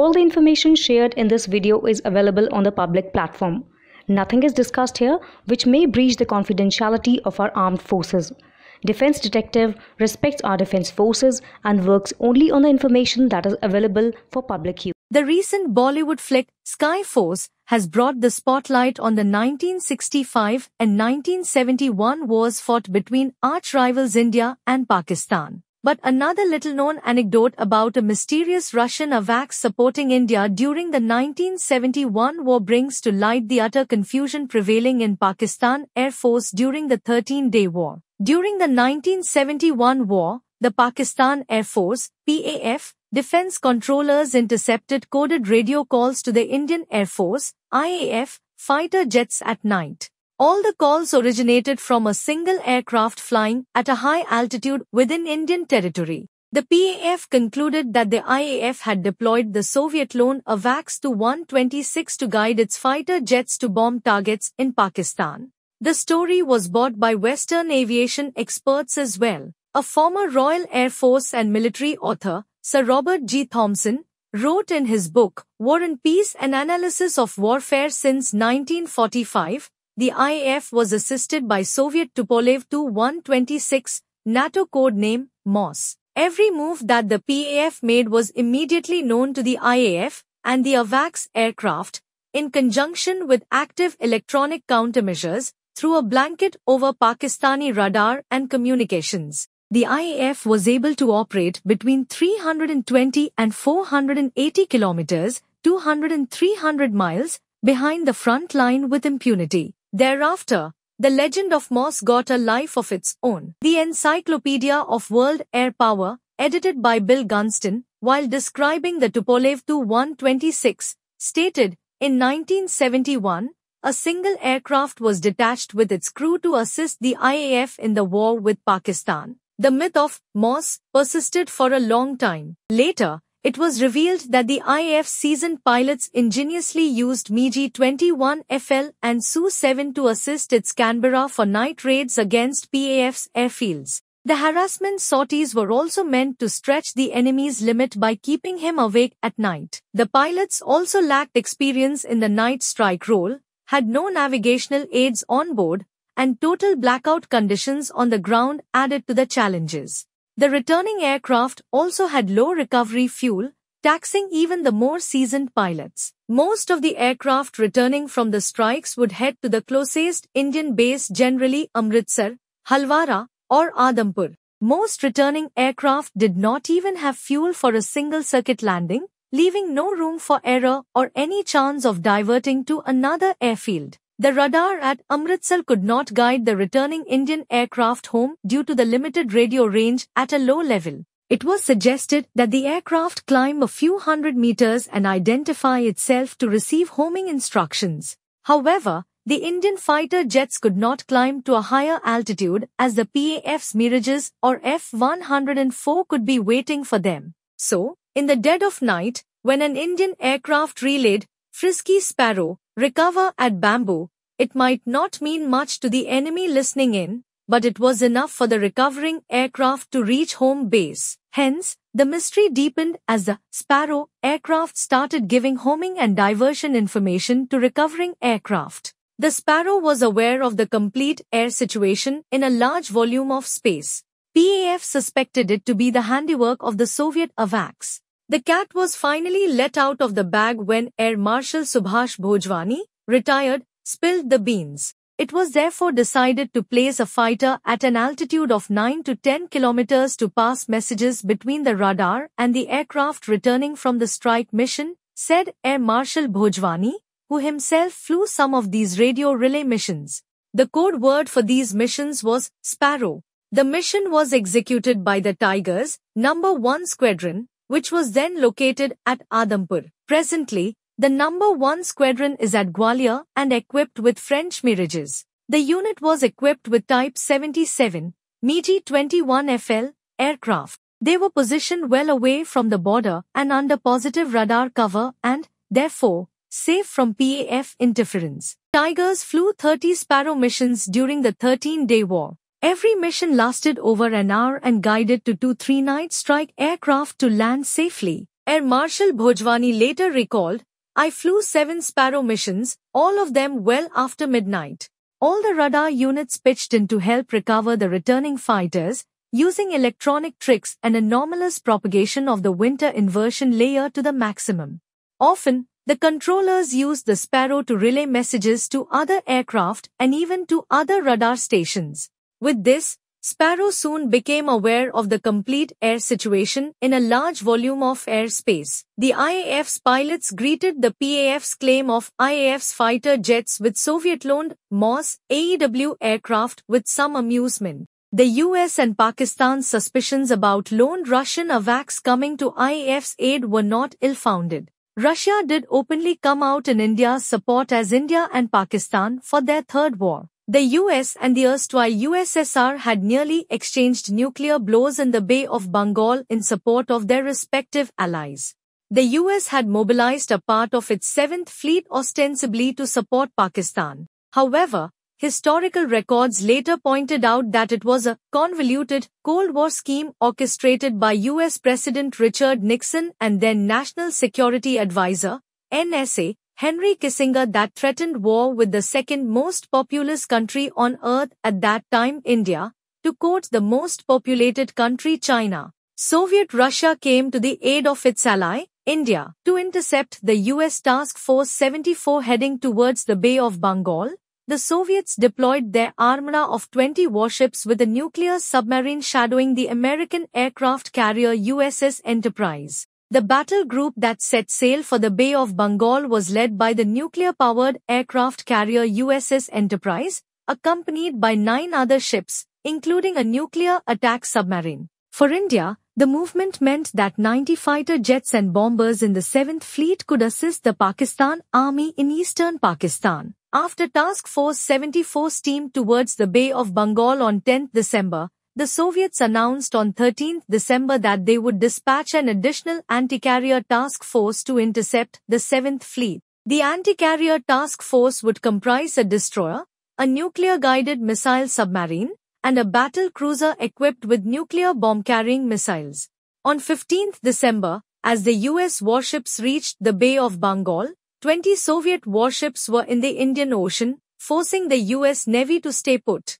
All the information shared in this video is available on the public platform. Nothing is discussed here which may breach the confidentiality of our armed forces. Defense Detective respects our defense forces and works only on the information that is available for public use. The recent Bollywood flick Sky Force has brought the spotlight on the 1965 and 1971 wars fought between arch-rivals India and Pakistan. But another little-known anecdote about a mysterious Russian AWACS supporting India during the 1971 war brings to light the utter confusion prevailing in Pakistan Air Force during the 13-day war. During the 1971 war, the Pakistan Air Force, PAF, defense controllers intercepted coded radio calls to the Indian Air Force, IAF, fighter jets at night. All the calls originated from a single aircraft flying at a high altitude within Indian territory. The PAF concluded that the IAF had deployed the Soviet-loaned AWACS Tu-126 to guide its fighter jets to bomb targets in Pakistan. The story was bought by Western aviation experts as well. A former Royal Air Force and military author, Sir Robert G. Thompson, wrote in his book, War and Peace: An Analysis of Warfare Since 1945, the IAF was assisted by Soviet Tupolev Tu-126, NATO code name, MOS. Every move that the PAF made was immediately known to the IAF and the AWACS aircraft, in conjunction with active electronic countermeasures, through a blanket over Pakistani radar and communications. The IAF was able to operate between 320 and 480 kilometers, 200 and 300 miles, behind the front line with impunity. Thereafter, the legend of MOS got a life of its own. The Encyclopedia of World Air Power, edited by Bill Gunston, while describing the Tupolev Tu-126, stated, in 1971, a single aircraft was detached with its crew to assist the IAF in the war with Pakistan. The myth of MOS persisted for a long time. Later, it was revealed that the IAF's seasoned pilots ingeniously used MiG-21FL and Su-7 to assist its Canberra for night raids against PAF's airfields. The harassment sorties were also meant to stretch the enemy's limit by keeping him awake at night. The pilots also lacked experience in the night strike role, had no navigational aids on board, and total blackout conditions on the ground added to the challenges. The returning aircraft also had low recovery fuel, taxing even the more seasoned pilots. Most of the aircraft returning from the strikes would head to the closest Indian base, generally Amritsar, Halwara, or Adampur. Most returning aircraft did not even have fuel for a single circuit landing, leaving no room for error or any chance of diverting to another airfield. The radar at Amritsar could not guide the returning Indian aircraft home due to the limited radio range at a low level. It was suggested that the aircraft climb a few hundred meters and identify itself to receive homing instructions. However, the Indian fighter jets could not climb to a higher altitude as the PAF's Mirages or F-104 could be waiting for them. So, in the dead of night, when an Indian aircraft relayed, "Frisky Sparrow, recover at Bamboo," it might not mean much to the enemy listening in, but it was enough for the recovering aircraft to reach home base. Hence, the mystery deepened as the Sparrow aircraft started giving homing and diversion information to recovering aircraft. The Sparrow was aware of the complete air situation in a large volume of space. PAF suspected it to be the handiwork of the Soviet AWACS. The cat was finally let out of the bag when Air Marshal Subhash Bhojwani, retired, spilled the beans. It was therefore decided to place a fighter at an altitude of 9 to 10 kilometers to pass messages between the radar and the aircraft returning from the strike mission, said Air Marshal Bhojwani, who himself flew some of these radio relay missions. The code word for these missions was Sparrow. The mission was executed by the Tigers, No. 1 Squadron, which was then located at Adampur. Presently, the No. 1 Squadron is at Gwalior and equipped with French Mirages. The unit was equipped with Type 77, MiG-21FL, aircraft. They were positioned well away from the border and under positive radar cover and, therefore, safe from PAF interference. Tigers flew 30 Sparrow missions during the 13-day war. Every mission lasted over an hour and guided 2 to 3 night strike aircraft to land safely. Air Marshal Bhojwani later recalled, "I flew 7 Sparrow missions, all of them well after midnight. All the radar units pitched in to help recover the returning fighters, using electronic tricks and anomalous propagation of the winter inversion layer to the maximum. Often, the controllers used the Sparrow to relay messages to other aircraft and even to other radar stations. With this, Sparrow soon became aware of the complete air situation in a large volume of airspace. The IAF's pilots greeted the PAF's claim of IAF's fighter jets with Soviet-loaned MOS AEW aircraft with some amusement. The US and Pakistan's suspicions about loaned Russian AWACS coming to IAF's aid were not ill-founded. Russia did openly come out in India's support as India and Pakistan fought their third war. The US and the erstwhile USSR had nearly exchanged nuclear blows in the Bay of Bengal in support of their respective allies. The US had mobilized a part of its 7th Fleet ostensibly to support Pakistan. However, historical records later pointed out that it was a convoluted Cold War scheme orchestrated by US President Richard Nixon and then National Security Advisor, NSA, Henry Kissinger that threatened war with the second most populous country on earth at that time, India, to quote the most populated country, China. Soviet Russia came to the aid of its ally, India, to intercept the US Task Force 74 heading towards the Bay of Bengal. The Soviets deployed their armada of 20 warships with a nuclear submarine shadowing the American aircraft carrier USS Enterprise. The battle group that set sail for the Bay of Bengal was led by the nuclear-powered aircraft carrier USS Enterprise, accompanied by 9 other ships, including a nuclear attack submarine. For India, the movement meant that 90 fighter jets and bombers in the 7th Fleet could assist the Pakistan Army in eastern Pakistan. After Task Force 74 steamed towards the Bay of Bengal on 10 December, the Soviets announced on 13 December that they would dispatch an additional anti-carrier task force to intercept the 7th Fleet. The anti-carrier task force would comprise a destroyer, a nuclear-guided missile submarine, and a battle cruiser equipped with nuclear bomb-carrying missiles. On 15 December, as the US warships reached the Bay of Bengal, 20 Soviet warships were in the Indian Ocean, forcing the US Navy to stay put.